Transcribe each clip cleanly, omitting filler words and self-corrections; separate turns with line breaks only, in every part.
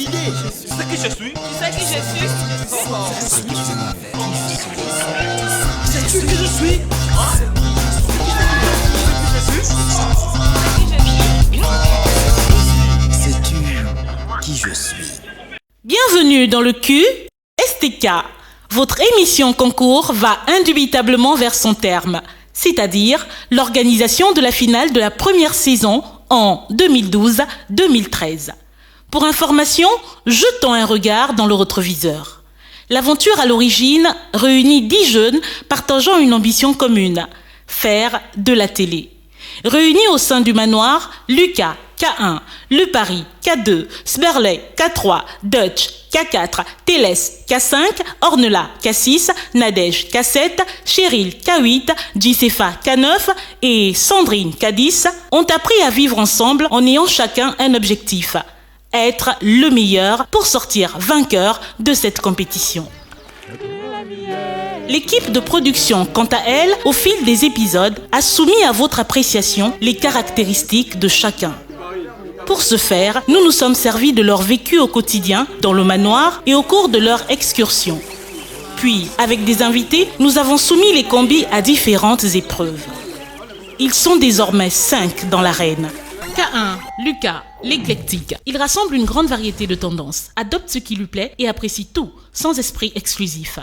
fatigué.
Tu sais qui je suis?
Tu sais qui je suis?
Sais-tu qui je suis?
Sais-tu qui je suis?
Bienvenue dans le Q STK. Votre émission concours va indubitablement vers son terme, c'est-à-dire l'organisation de la finale de la première saison en 2012-2013. Pour information, jetons un regard dans le rétroviseur. L'aventure à l'origine réunit 10 jeunes partageant une ambition commune, faire de la télé. Réunis au sein du manoir, Lucas, K1, Le Paris, K2, Sberley, K3, Dutch, K4, Teles, K5, Ornella, K6, Nadège, K7, Cheryl, K8, Gisefa, K9 et Sandrine, K10 ont appris à vivre ensemble en ayant chacun un objectif, être le meilleur pour sortir vainqueur de cette compétition. L'équipe de production, quant à elle, au fil des épisodes, a soumis à votre appréciation les caractéristiques de chacun. Pour ce faire, nous nous sommes servis de leur vécu au quotidien, dans le manoir et au cours de leur excursion. Puis, avec des invités, nous avons soumis les combis à différentes épreuves. Ils sont désormais 5 dans l'arène. K1, Lucas, l'éclectique. Il rassemble une grande variété de tendances, adopte ce qui lui plaît et apprécie tout, sans esprit exclusif.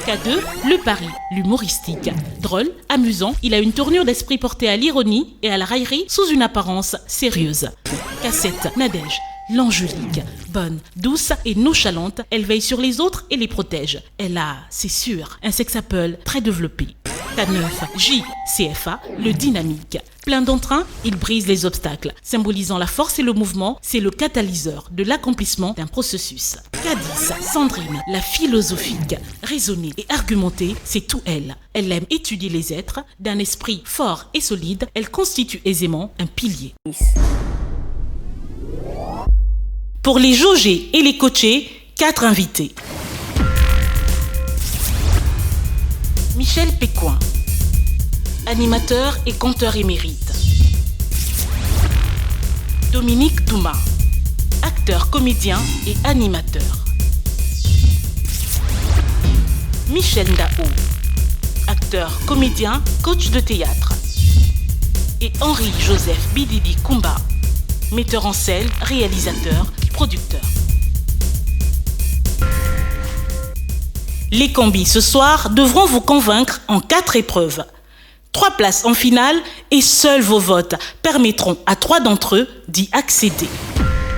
K2, Le Paris, l'humoristique. Drôle, amusant, il a une tournure d'esprit portée à l'ironie et à la raillerie sous une apparence sérieuse. K7, Nadège, l'angélique. Bonne, douce et nonchalante, elle veille sur les autres et les protège. Elle a, c'est sûr, un sex appeal très développé. K9, J, CFA, le dynamique. Plein d'entrain, il brise les obstacles. Symbolisant la force et le mouvement, c'est le catalyseur de l'accomplissement d'un processus. K10, Sandrine, la philosophique. Raisonnée et argumentée, c'est tout elle. Elle aime étudier les êtres. D'un esprit fort et solide, elle constitue aisément un pilier. Pour les jauger et les coacher, 4 invités. Michel Pécoin, animateur et conteur émérite. Dominique Douma, acteur, comédien et animateur. Michel Ndao, acteur, comédien, coach de théâtre. Et Henri-Joseph Bididi Kumba, metteur en scène, réalisateur, producteur. Les combis ce soir devront vous convaincre en 4 épreuves. 3 places en finale et seuls vos votes permettront à 3 d'entre eux d'y accéder.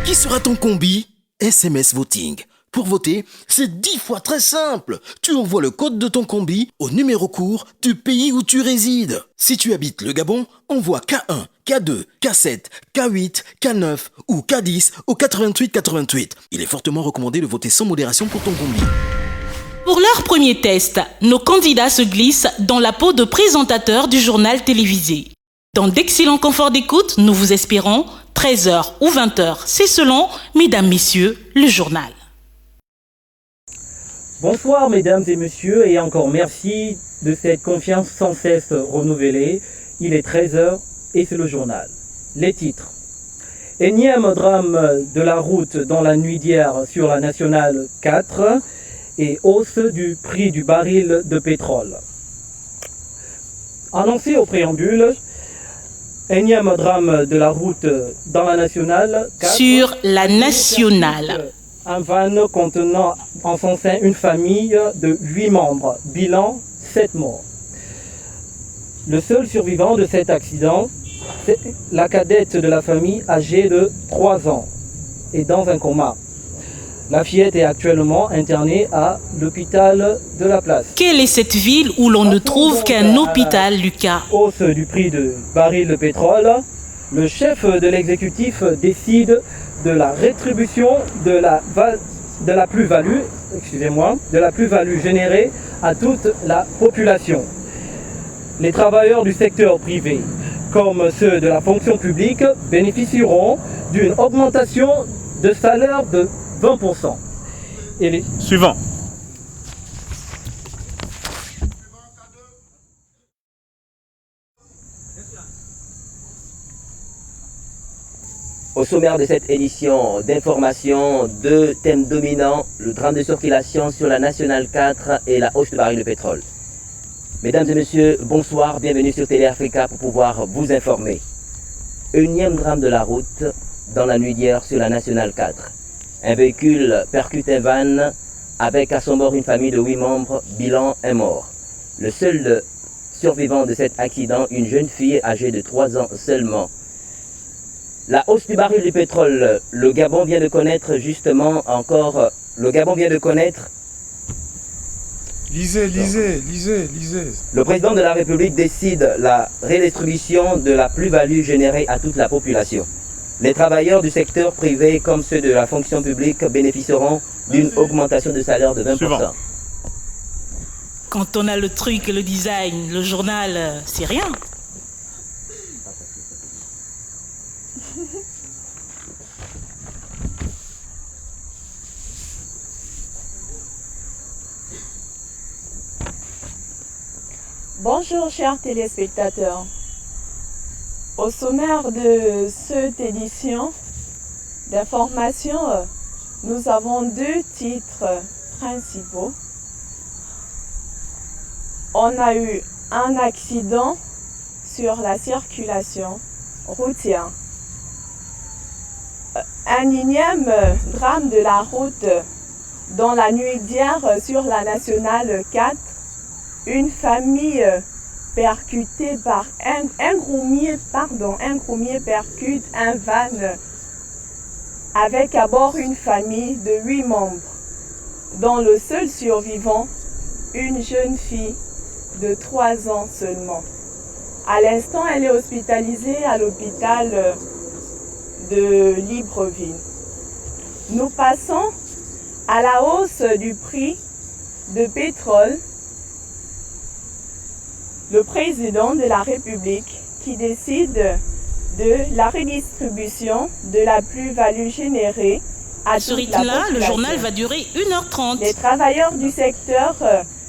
Qui sera ton combi? SMS Voting. Pour voter, c'est 10 fois très simple. Tu envoies le code de ton combi au numéro court du pays où tu résides. Si tu habites le Gabon, envoie K1, K2, K7, K8, K9 ou K10 au 88 88. Il est fortement recommandé de voter sans modération pour ton combi.
Pour leur premier test, nos candidats se glissent dans la peau de présentateurs du journal télévisé. Dans d'excellents conforts d'écoute, nous vous espérons, 13h ou 20h, c'est selon, mesdames, messieurs, le journal.
Bonsoir mesdames et messieurs et encore merci de cette confiance sans cesse renouvelée. Il est 13h et c'est le journal. Les titres. Énième drame de la route dans la nuit d'hier sur la nationale 4 et hausse du prix du baril de pétrole. Annoncé au préambule, énième drame de la route dans la nationale 4.
Sur la nationale.
Un van contenant en son sein une famille de 8 membres. Bilan, 7 morts. Le seul survivant de cet accident, c'est la cadette de la famille âgée de 3 ans et dans un coma. La fillette est actuellement internée à l'hôpital de la place.
Quelle est cette ville où l'on ne trouve qu'un hôpital, Lucas?
Hausse du prix de baril de pétrole. Le chef de l'exécutif décide de la rétribution de la plus-value générée à toute la population. Les travailleurs du secteur privé, comme ceux de la fonction publique, bénéficieront d'une augmentation de salaire de 20%.
Suivant.
Au
sommaire de cette édition d'information, deux thèmes dominants, le drame de circulation sur la Nationale 4 et la hausse de baril de pétrole. Mesdames et messieurs, bonsoir, bienvenue sur Télé Africa pour pouvoir vous informer. Unième drame de la route dans la nuit d'hier sur la Nationale 4. Un véhicule percute un van avec à son bord une famille de 8 membres, bilan un mort. Le seul survivant de cet accident, une jeune fille âgée de 3 ans seulement. La hausse du baril du pétrole, le Gabon vient de connaître justement encore, le Gabon vient de connaître.
Lisez.
Le président de la République décide la redistribution de la plus-value générée à toute la population. Les travailleurs du secteur privé comme ceux de la fonction publique bénéficieront d'une augmentation de salaire de 20%.
Suivant.
Quand on a le truc, le design, le journal, c'est rien.
Bonjour chers téléspectateurs. Au sommaire de cette édition d'information, nous avons 2 titres principaux. On a eu un accident sur la circulation routière. Un énième drame de la route dans la nuit d'hier sur la Nationale 4. Une famille percutée par un groumier percute un van avec à bord une famille de 8 membres, dont le seul survivant, une jeune fille de 3 ans seulement. À l'instant, elle est hospitalisée à l'hôpital de Libreville. Nous passons à la hausse du prix de pétrole. Le président de la République qui décide de la redistribution de la plus-value générée à
Ce
toute la
rythme-là, le
population.
journal va durer 1h30.
Les travailleurs du secteur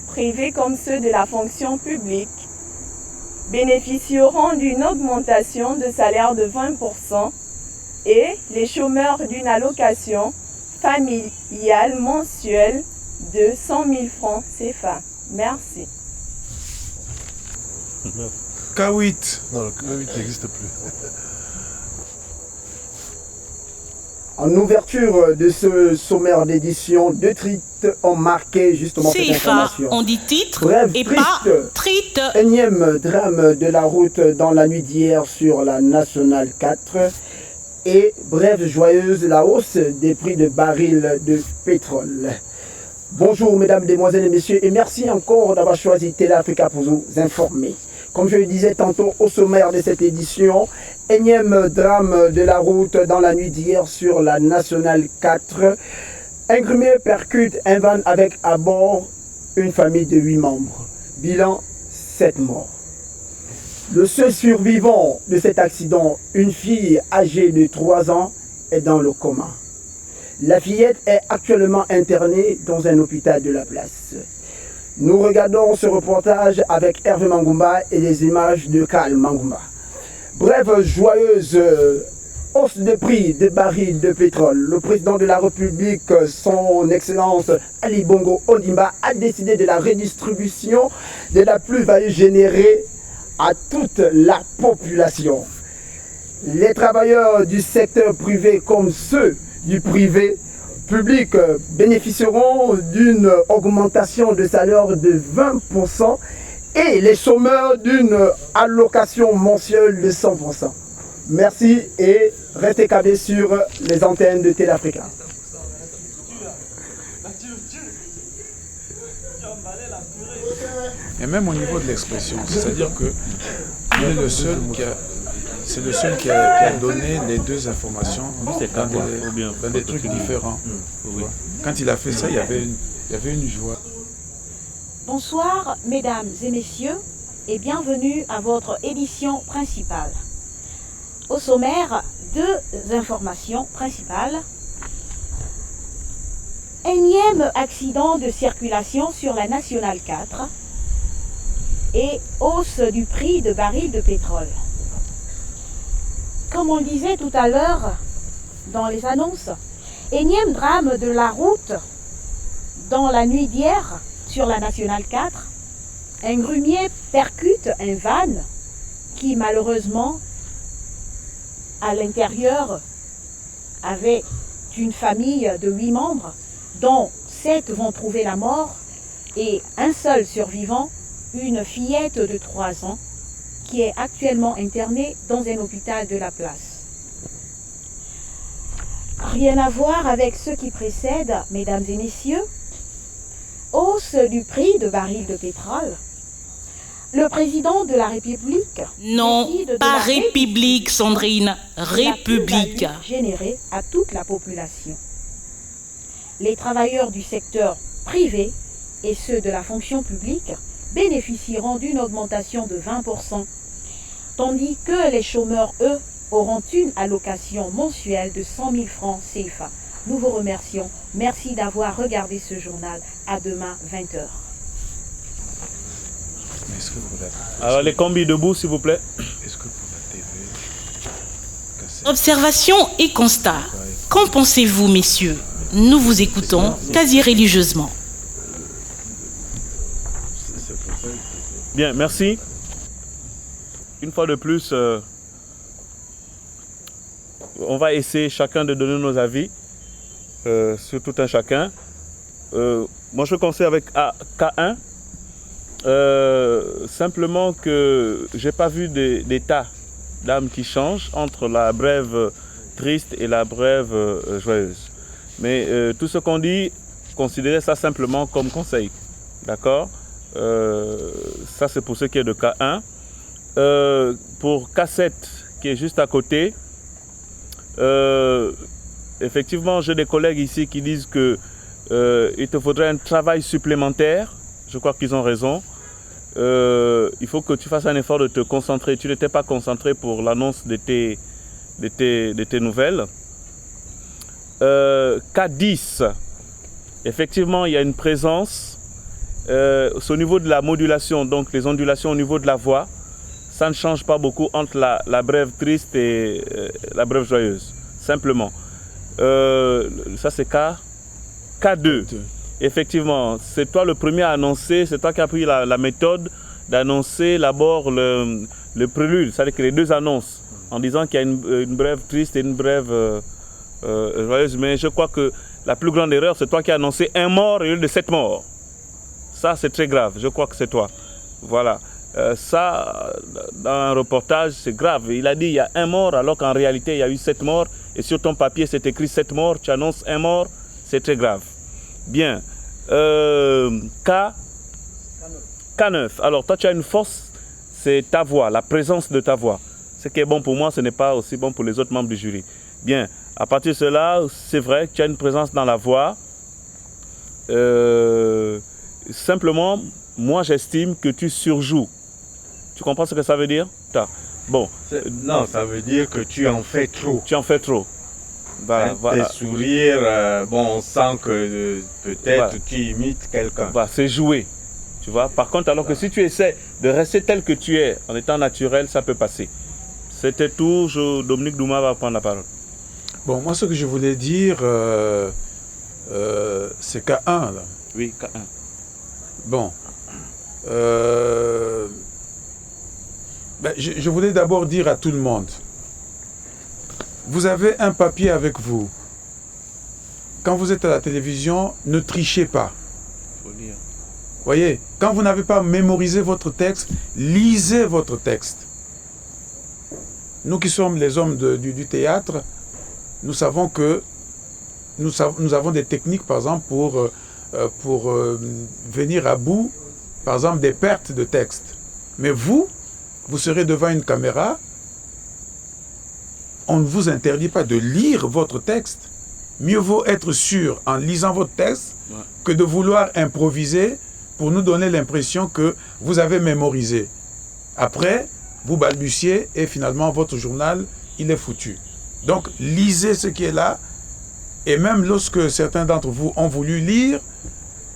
privé comme ceux de la fonction publique bénéficieront d'une augmentation de salaire de 20% et les chômeurs d'une allocation familiale mensuelle de 100 000 francs CFA. Merci.
K8.
Non, le K8 n'existe plus.
En ouverture de ce sommaire d'édition, 2 titres ont marqué justement cette
CFA,
information.
on dit titre
Bref,
et
triste.
pas trite.
Énième drame de la route dans la nuit d'hier sur la Nationale 4. Et bref, joyeuse, la hausse des prix de barils de pétrole. Bonjour mesdames, mesdemoiselles et messieurs, et merci encore d'avoir choisi Télé Africa pour vous informer. Comme je le disais tantôt au sommaire de cette édition, énième drame de la route dans la nuit d'hier sur la Nationale 4. Un grumier percute un van avec à bord une famille de 8 membres. Bilan, 7 morts. Le seul survivant de cet accident, une fille âgée de 3 ans, est dans le coma. La fillette est actuellement internée dans un hôpital de la place. Nous regardons ce reportage avec Hervé Mangumba et les images de Karl Mangumba. Bref, joyeuse hausse de prix des barils de pétrole. Le président de la République, son Excellence Ali Bongo Ondimba, a décidé de la redistribution de la plus-value générée à toute la population. Les travailleurs du secteur privé comme ceux du privé public bénéficieront d'une augmentation de salaire de 20% et les chômeurs d'une allocation mensuelle de 100%. Merci et restez câblés sur les antennes de Télé Africa.
Et même au niveau de l'expression, c'est-à-dire que il est le seul qui a, c'est le seul qui a donné les 2 informations dans des trucs différents. Quand il a fait ça, il y avait une joie.
Bonsoir mesdames et messieurs et bienvenue à votre édition principale. Au sommaire, 2 informations principales. Énième accident de circulation sur la Nationale 4 et hausse du prix de baril de pétrole. Comme on le disait tout à l'heure, dans les annonces. Énième drame de la route dans la nuit d'hier sur la Nationale 4. Un grumier percute un van qui malheureusement à l'intérieur avait une famille de 8 membres dont 7 vont trouver la mort et un seul survivant, une fillette de 3 ans qui est actuellement internée dans un hôpital de la place. Rien à voir avec ce qui précède, mesdames et messieurs. Hausse du prix de baril de pétrole. Le président de la République...
Non, pas République, Sandrine. République.
Générée à toute la population. Les travailleurs du secteur privé et ceux de la fonction publique bénéficieront d'une augmentation de 20%, tandis que les chômeurs, eux, auront une allocation mensuelle de 100 000 francs CFA. Nous vous remercions. Merci d'avoir regardé ce journal. À demain, 20h.
Alors les combis debout, s'il vous plaît.
Observation et constat. Qu'en pensez-vous, messieurs? Nous vous écoutons quasi religieusement.
Bien, merci. Une fois de plus, on va essayer chacun de donner nos avis sur tout un chacun. Moi, je conseille avec K1. Simplement que j'ai pas vu d'état d'âme qui change entre la brève triste et la brève joyeuse. Mais tout ce qu'on dit, considérez ça simplement comme conseil. D'accord? Ça, c'est pour ce qui est de K1. Pour K7, qui est juste à côté, effectivement, j'ai des collègues ici qui disent que il te faudrait un travail supplémentaire. Je crois qu'ils ont raison. Il faut que tu fasses un effort de te concentrer. Tu n'étais pas concentré pour l'annonce de tes nouvelles. K10, effectivement, il y a une présence. C'est au niveau de la modulation, donc les ondulations au niveau de la voix. Ça ne change pas beaucoup entre la brève triste et la brève joyeuse. Simplement. Ça, c'est K2. Effectivement, c'est toi le premier à annoncer, c'est toi qui as pris la méthode d'annoncer d'abord le prélude, c'est-à-dire que les deux annonces, en disant qu'il y a une brève triste et une brève joyeuse. Mais je crois que la plus grande erreur, c'est toi qui as annoncé un mort au lieu de 7 morts. Ça, c'est très grave, je crois que c'est toi. Voilà. Ça, dans un reportage, c'est grave. Il a dit il y a un mort, alors qu'en réalité, il y a eu 7 morts. Et sur ton papier, c'est écrit 7 morts, tu annonces un mort, c'est très grave. Bien. K9. Alors, toi, tu as une force, c'est ta voix, la présence de ta voix. Ce qui est bon pour moi, ce n'est pas aussi bon pour les autres membres du jury. Bien. À partir de cela, c'est vrai que tu as une présence dans la voix. Simplement, moi, j'estime que tu surjoues. Tu comprends ce que ça veut dire? Bon.
Non, ça veut dire que tu en fais trop.
Tu en fais trop. Voilà,
Tes sourires, bon, on sent que peut-être tu imites quelqu'un.
Voilà, c'est joué. Tu vois? Par contre, alors que si tu essaies de rester tel que tu es, en étant naturel, ça peut passer. C'était tout. Dominique Douma va prendre la parole.
Bon, moi, ce que je voulais dire, c'est K1, là.
Oui, K1.
Bon. Je voulais d'abord dire à tout le monde, vous avez un papier avec vous. Quand vous êtes à la télévision, ne trichez pas.
Faut lire.
Voyez, quand vous n'avez pas mémorisé votre texte, lisez votre texte. Nous qui sommes les hommes du théâtre, nous savons que nous avons des techniques, par exemple, pour venir à bout, par exemple, des pertes de texte. Mais vous serez devant une caméra, on ne vous interdit pas de lire votre texte. Mieux vaut être sûr en lisant votre texte que de vouloir improviser pour nous donner l'impression que vous avez mémorisé. Après, vous balbutiez et finalement votre journal, il est foutu. Donc, lisez ce qui est là. Et même lorsque certains d'entre vous ont voulu lire,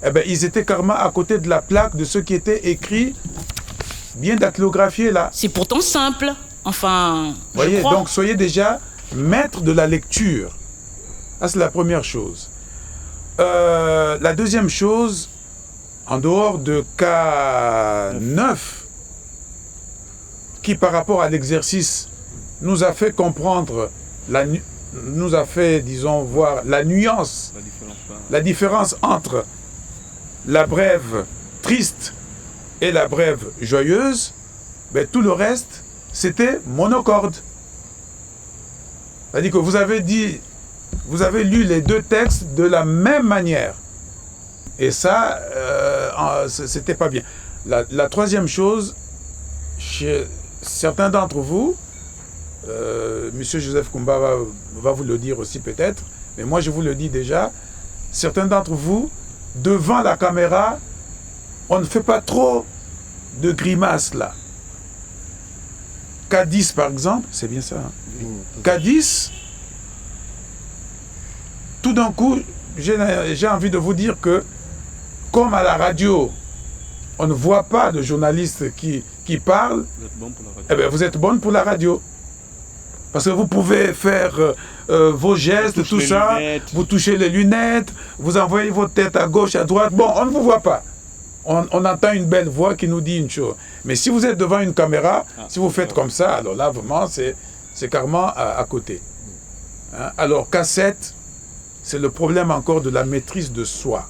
eh bien, ils étaient carrément à côté de la plaque de ce qui était écrit, bien dactylographié là.
C'est pourtant simple. Enfin,
voyez, donc soyez déjà maître de la lecture. Ça, c'est la première chose. La deuxième chose, en dehors de cas 9, qui par rapport à l'exercice nous a fait comprendre, nous a fait, disons, voir la nuance, la différence entre la brève triste et la brève joyeuse, ben, tout le reste, c'était monocorde. C'est-à-dire que vous avez lu les deux textes de la même manière. Et ça, c'était pas bien. La troisième chose, chez certains d'entre vous, Monsieur Joseph Kumba va vous le dire aussi peut-être, mais moi je vous le dis déjà, certains d'entre vous, devant la caméra, on ne fait pas trop de grimaces là. K10 par exemple, c'est bien ça. Hein? K10, tout d'un coup, j'ai envie de vous dire que, comme à la radio, on ne voit pas de journaliste qui parle, eh bien, vous êtes bonne pour la radio. Parce que vous pouvez faire vos gestes, tout ça, vous touchez les lunettes, vous envoyez votre tête à gauche, à droite. Bon, on ne vous voit pas. On entend une belle voix qui nous dit une chose. Mais si vous êtes devant une caméra, si vous faites comme ça, alors là, vraiment, c'est carrément à côté. Hein? Alors, K7, c'est le problème encore de la maîtrise de soi.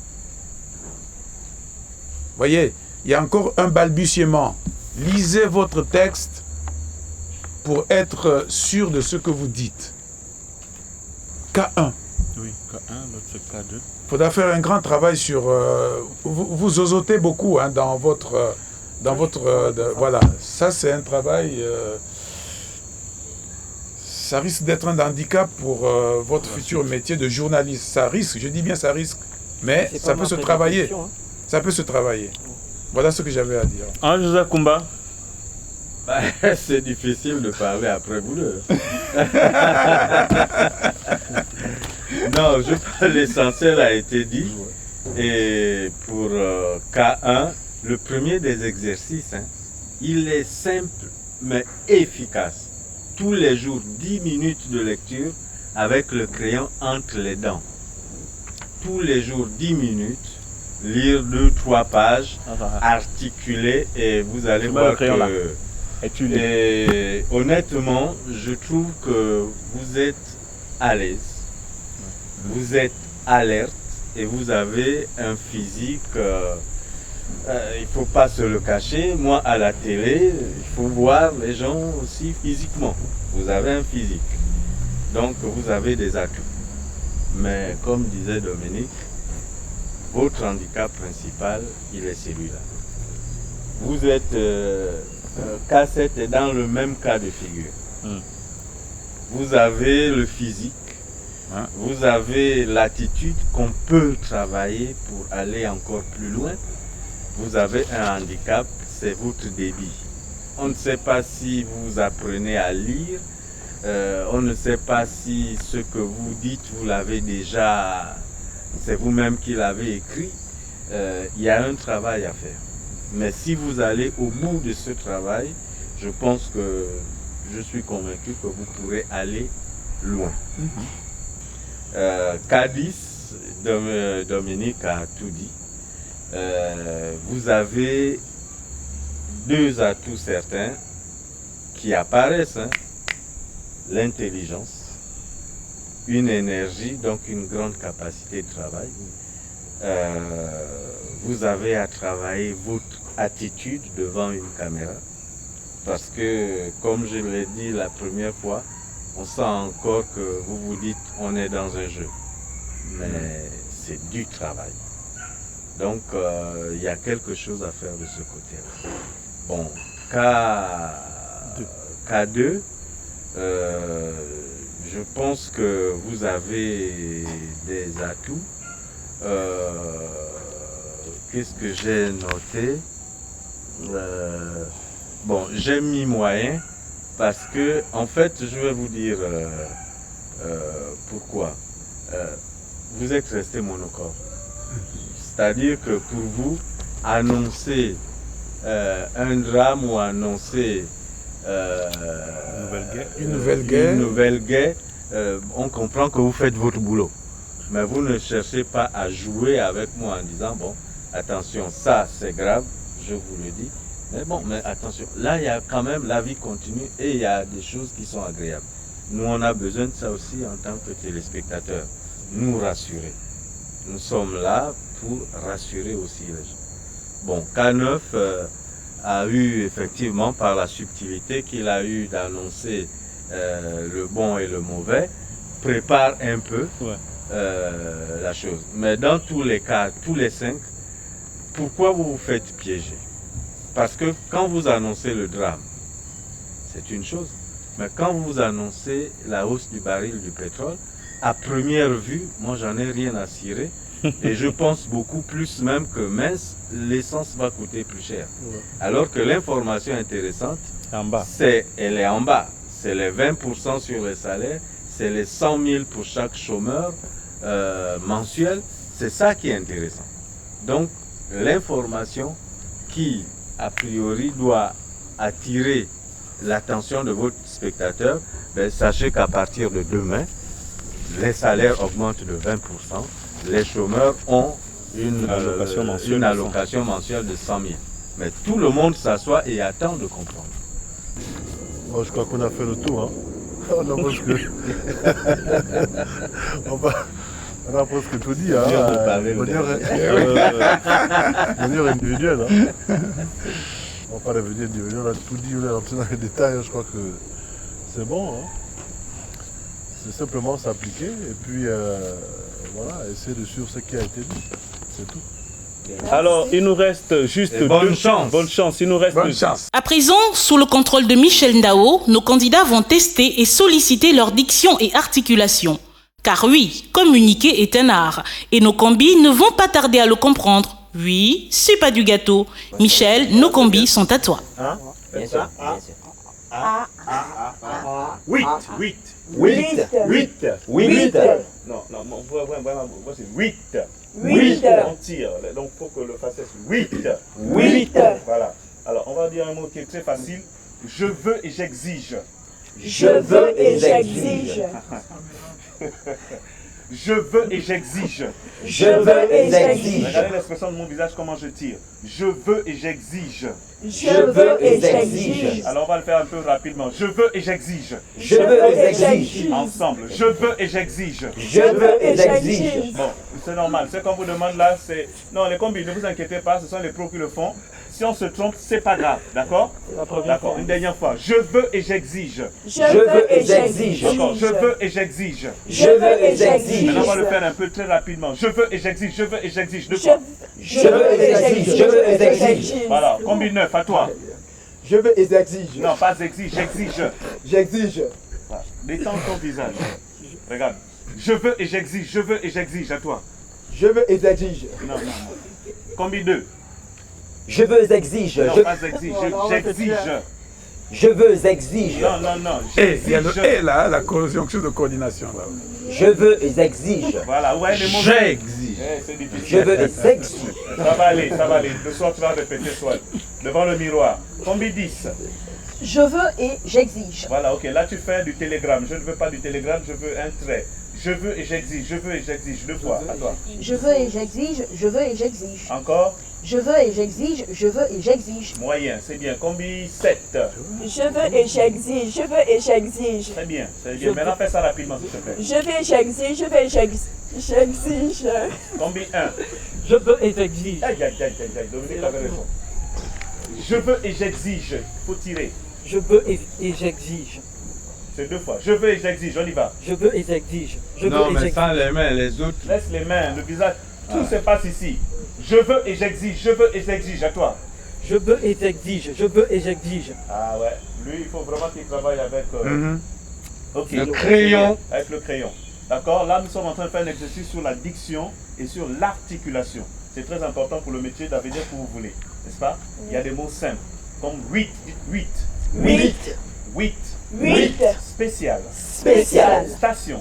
Vous voyez, il y a encore un balbutiement. Lisez votre texte pour être sûr de ce que vous dites. K1.
Oui, K1, l'autre c'est K2.
Il faudra faire un grand travail sur... vous osotez beaucoup hein, dans votre... voilà, ça c'est un travail... ça risque d'être un handicap pour votre futur métier de journaliste. Ça risque, je dis bien ça risque, mais ça peut se travailler. Hein. Ça peut se travailler. Voilà ce que j'avais à dire.
Joseph Kumba.
C'est difficile de parler après vous deux. Non, l'essentiel a été dit. Et pour K1, le premier des exercices, hein, il est simple mais efficace. Tous les jours, 10 minutes de lecture avec le crayon entre les dents. Tous les jours, 10 minutes. Lire 2-3 pages, articuler, et vous allez voir que... Et honnêtement, je trouve que vous êtes à l'aise, vous êtes alerte, et vous avez un physique, il ne faut pas se le cacher. Moi, à la télé, il faut voir les gens aussi physiquement. Vous avez un physique, donc vous avez des atouts. Mais comme disait Dominique, votre handicap principal, il est celui-là. Vous êtes... K7 est dans le même cas de figure. Vous avez le physique, vous avez l'attitude qu'on peut travailler pour aller encore plus loin. Vous avez un handicap, c'est votre débit. On ne sait pas si vous apprenez à lire, on ne sait pas si ce que vous dites, vous l'avez déjà, c'est vous-même qui l'avez écrit. Il y a un travail à faire. Mais si vous allez au bout de ce travail, je pense que je suis convaincu que vous pourrez aller loin. K10, Dominique a tout dit. Vous avez deux atouts certains qui apparaissent. Hein. L'intelligence, une énergie, donc une grande capacité de travail. Vous avez à travailler votre attitude devant une caméra, parce que, comme je l'ai dit la première fois, on sent encore que vous vous dites on est dans un jeu, mais c'est du travail. Donc il y a quelque chose à faire de ce côté-là. Bon, K2, je pense que vous avez des atouts. Qu'est-ce que j'ai noté? Bon, j'ai mis moyen parce que, en fait, je vais vous dire pourquoi. Vous êtes resté monocorde. C'est-à-dire que pour vous, annoncer un drame ou annoncer
une nouvelle guerre,
on comprend que vous faites votre boulot. mais vous ne cherchez pas à jouer avec moi en disant, bon, attention, ça c'est grave, je vous le dis. Mais bon, mais attention, là il y a quand même la vie continue et il y a des choses qui sont agréables. Nous on a besoin de ça aussi en tant que téléspectateurs, nous rassurer. Nous sommes là pour rassurer aussi les gens. Bon, K9 a eu effectivement par la subtilité qu'il a eu d'annoncer le bon et le mauvais, prépare un peu la chose. Mais dans tous les cas, tous les 5, pourquoi vous vous faites piéger? Parce que quand vous annoncez le drame, c'est une chose. Mais quand vous annoncez la hausse du baril du pétrole, à première vue, moi j'en ai rien à cirer. Et je pense beaucoup plus même que mince, l'essence va coûter plus cher. Alors que l'information intéressante, elle est en bas. C'est les 20% sur les salaires, c'est les 100 000 pour chaque chômeur mensuel. C'est ça qui est intéressant. Donc l'information qui, a priori, doit attirer l'attention de votre spectateur, ben, sachez qu'à partir de demain, les salaires augmentent de 20%. Les chômeurs ont une allocation mensuelle de 100 000. Mais tout le monde s'assoit et attend de comprendre.
Bon, je crois qu'on a fait le tour. Hein. On a presque tout dit. Hein. Manière individuelle. Hein. On va pas devenir individuel. On a tout dit, on est rentré dans les détails. Je crois que c'est bon. Hein. C'est simplement s'appliquer et puis voilà, essayer de suivre ce qui a été dit. C'est tout.
Alors, il nous reste juste
bonne chance.
Bonne chance. Il nous reste
Bonne chance.
À présent, sous le contrôle de Michel Ndao, nos candidats vont tester et solliciter leur diction et articulation. Car oui, communiquer est un art. Et nos combis ne vont pas tarder à le comprendre. Oui, c'est pas du gâteau. Michel, nos combis sont à toi.
Bien sûr, bien sûr.
8. Non, c'est 8. On tire, donc il faut que le fasse 8. Voilà. Alors, on va dire un mot qui est très facile. Je veux et j'exige.
Je veux et j'exige.
Je veux et j'exige.
Je veux et j'exige.
Regardez l'expression de mon visage, comment je tire. Je veux et j'exige.
Je veux et j'exige.
Alors on va le faire un peu rapidement. Je veux et j'exige.
Je veux et j'exige.
Ensemble. Je veux et j'exige.
Je veux et j'exige.
Bon, c'est normal. Ce qu'on vous demande là, c'est... Non, les combis, ne vous inquiétez pas, ce sont les pros qui le font. Si on se trompe, c'est pas grave, d'accord? D'accord, une dernière fois. Je veux et j'exige.
Je veux et j'exige.
D'accord, je veux et j'exige.
Je veux et j'exige.
Maintenant, on va le faire un peu très rapidement. Je veux et j'exige, je veux et j'exige. Deux fois.
Je veux et j'exige, je veux et j'exige.
Voilà, combi 9, à toi.
Je veux et j'exige.
Non, pas exige, j'exige.
J'exige.
Voilà. Détends ton visage. Regarde. Je veux et j'exige, je veux et j'exige, à toi.
Je veux et j'exige.
Non. Combi 2.
Je veux exige.
Non, pas exige, j'exige.
Je veux exige.
Non.
Il y a le et là, la conjonction de coordination là.
Je veux et j'exige.
Voilà, ouais, les mots.
J'exige.
C'est difficile.
Je veux et j'exige.
Ça va aller. Le soir, tu vas répéter soit devant le miroir. Combi 10.
Je veux et j'exige.
Voilà, ok. Là, tu fais du télégramme. Je ne veux pas du télégramme, je veux un trait. Je veux et j'exige, je veux et j'exige. Deux fois, à toi.
Je veux et j'exige, je veux et j'exige.
Encore.
Je veux et j'exige, je veux et j'exige.
Moyen, c'est bien. Combi 7.
Je veux et j'exige. Je veux et j'exige.
Très bien, c'est bien. Maintenant, fais ça rapidement, s'il te plaît.
Je veux et j'exige. Je veux et j'exige.
Combi 1.
Je veux et j'exige.
Aïe, Dominique avait raison. Je veux et j'exige. Il faut tirer.
Je veux et j'exige.
C'est deux fois. Je veux et j'exige, on y va.
Je veux et j'exige.
Non, mais sans les mains, les autres.
Laisse les mains, le visage. Tout se passe ici. Je veux et j'exige, je veux et j'exige, à toi.
Je veux et j'exige, je veux et j'exige.
Ah ouais, lui il faut vraiment qu'il travaille avec
Le crayon.
Avec le crayon. D'accord? Là nous sommes en train de faire un exercice sur la diction et sur l'articulation. C'est très important pour le métier d'avenir que vous voulez, n'est-ce pas? Il y a des mots simples, comme 8, 8.
8.
Spécial. Station.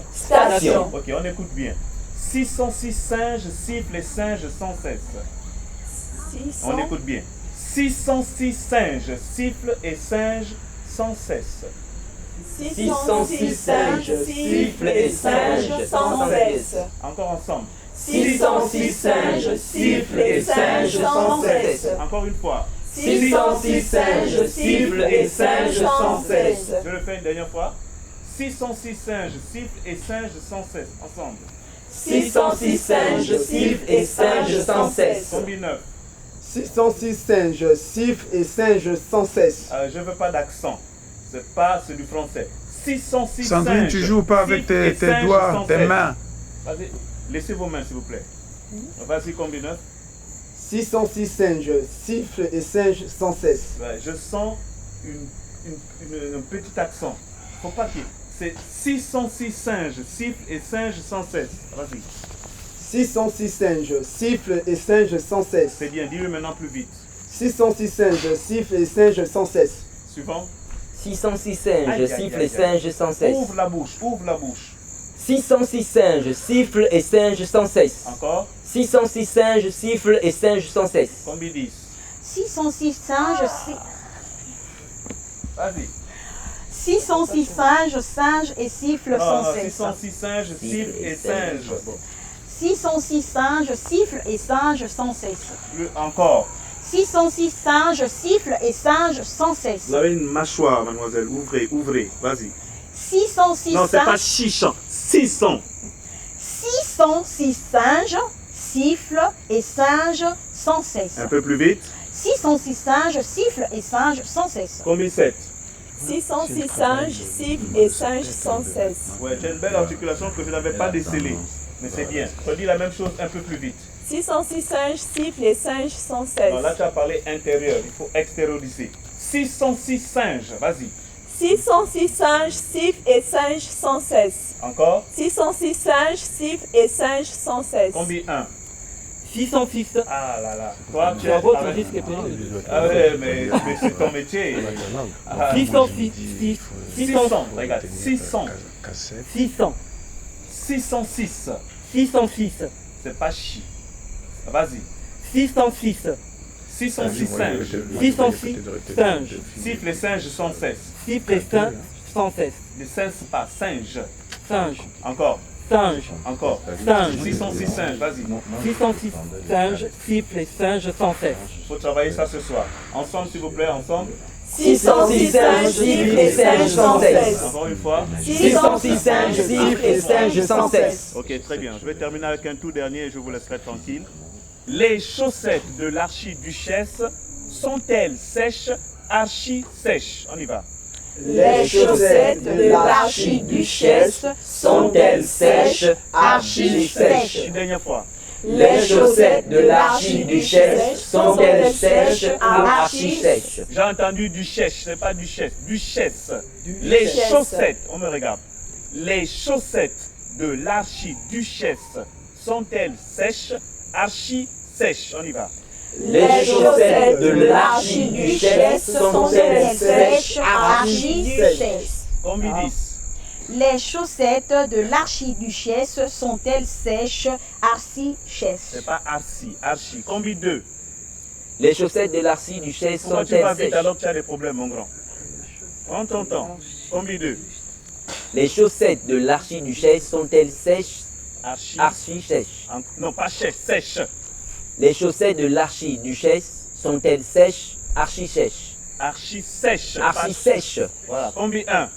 Ok, on écoute bien. 606 singes sifflent les singes sans cesse. On écoute bien. 606 singes sifflent et singes sans cesse.
606 singes sifflent et singent sans cesse.
Encore ensemble.
606 singes sifflent et singent sans cesse.
Encore une fois.
606 singes sifflent et singent sans cesse.
Je le fais une dernière fois. 606 singes sifflent et singent sans cesse. Ensemble.
606 singes sifflent et singent sans cesse.
Combien 9?
606 singes sifflent et singent sans cesse.
Je ne veux pas d'accent. C'est pas, c'est du français. 606
Sandrine,
singes
tu joues pas avec
sifflent et
tes
singent
doigts,
sans
tes
cesse.
mains.
Vas-y, laissez vos mains s'il vous plaît. Vas-y, combien 9?
606 singes sifflent et singent sans cesse.
Ouais, je sens un petit accent. Faut pas qu'il y ait. C'est 606 singes sifflent et singent sans cesse. Vas-y.
606 singes sifflent et singent sans cesse.
C'est bien, dis-le maintenant plus vite.
606 singes sifflent et singent sans cesse.
Suivant.
606 singes sifflent et singent sans cesse.
Ouvre la bouche, ouvre la bouche.
606 singes sifflent et singent sans cesse.
Encore.
606 singes sifflent et singent sans cesse.
Combien 10?
606 singes,
Vas-y.
606 singes et sifflent sans cesse.
606 singes sifflent et singent.
606 singes sifflent et singent sans cesse.
Encore.
606 singes sifflent et singent sans cesse.
Vous avez une mâchoire, mademoiselle. Ouvrez, ouvrez. Vas-y.
606
Non, c'est pas
singes.
chichant. 600.
606 singes sifflent et singent sans cesse.
Un peu plus vite.
606 singes sifflent et singent sans cesse.
Combien 7?
606 singes sifflent et singent sans cesse.
Ouais, j'ai une belle articulation que je n'avais pas décelée. Mais c'est bien. Redis la même chose un peu plus vite.
606 singes sifflent et singent sans cesse.
Non, là, tu as parlé intérieur. Il faut extérioriser. 606 singes. Vas-y.
606 singes sifflent et singent sans cesse.
Encore.
606 singes sifflent et singent sans cesse.
Combien 1?
606.
Ah là là. Toi, tu
Tu vas
es...
voir ton risque est pénible.
Ah ouais, mais c'est ton métier. Ah,
606.
600. Regarde. 600.
600.
606.
606.
C'est pas chi. Vas-y.
606.
606 singes.
606 singes.
Siffle les singes sans cesse.
Siffle et singes sans cesse.
Ne cesse pas. Singe.
Singe.
Encore.
Singe.
Encore.
Singe.
606 singes. Vas-y.
606 singes siffle et singes sans cesse.
Il faut travailler ça ce soir. Ensemble, s'il vous plaît. Ensemble.
606 singes sifflent et singent sans cesse.
Encore une fois.
606 singes sifflent et singent sans cesse.
Ok, très bien. Je vais terminer avec un tout dernier et je vous laisserai tranquille. Les chaussettes de l'archiduchesse sont-elles sèches, archi-sèches? On y va.
Les chaussettes de l'archiduchesse sont-elles sèches, archi-sèches?
Une dernière fois.
Les chaussettes de l'archiduchesse sont-elles sèches, archi-sèches?
J'ai entendu duchesse, c'est pas duchesse, duchesse. Les chaussettes, on me regarde. Les chaussettes de l'archiduchesse sont-elles sèches, archi-sèches? On y va.
Les chaussettes de l'archiduchesse sont-elles sèches, archi-sèches?
Combien 10?
Les chaussettes de l'archiduchesse sont-elles sèches, archi-sèches?
C'est pas archi, archi. Combien 2?
Les chaussettes de l'archiduchesse
Pourquoi tu vas
sont-elles
vite
sèches?
alors que tu as des problèmes, mon grand? Prends ton temps. Combien 2?
Les chaussettes de l'archiduchesse sont-elles sèches,
Archi.
archi-sèches?
Non, pas sèche, sèche.
Les chaussettes de l'archiduchesse sont-elles sèches, archi-sèches?
Archi-sèche.
Archi-sèches.
Voilà. Combien 1?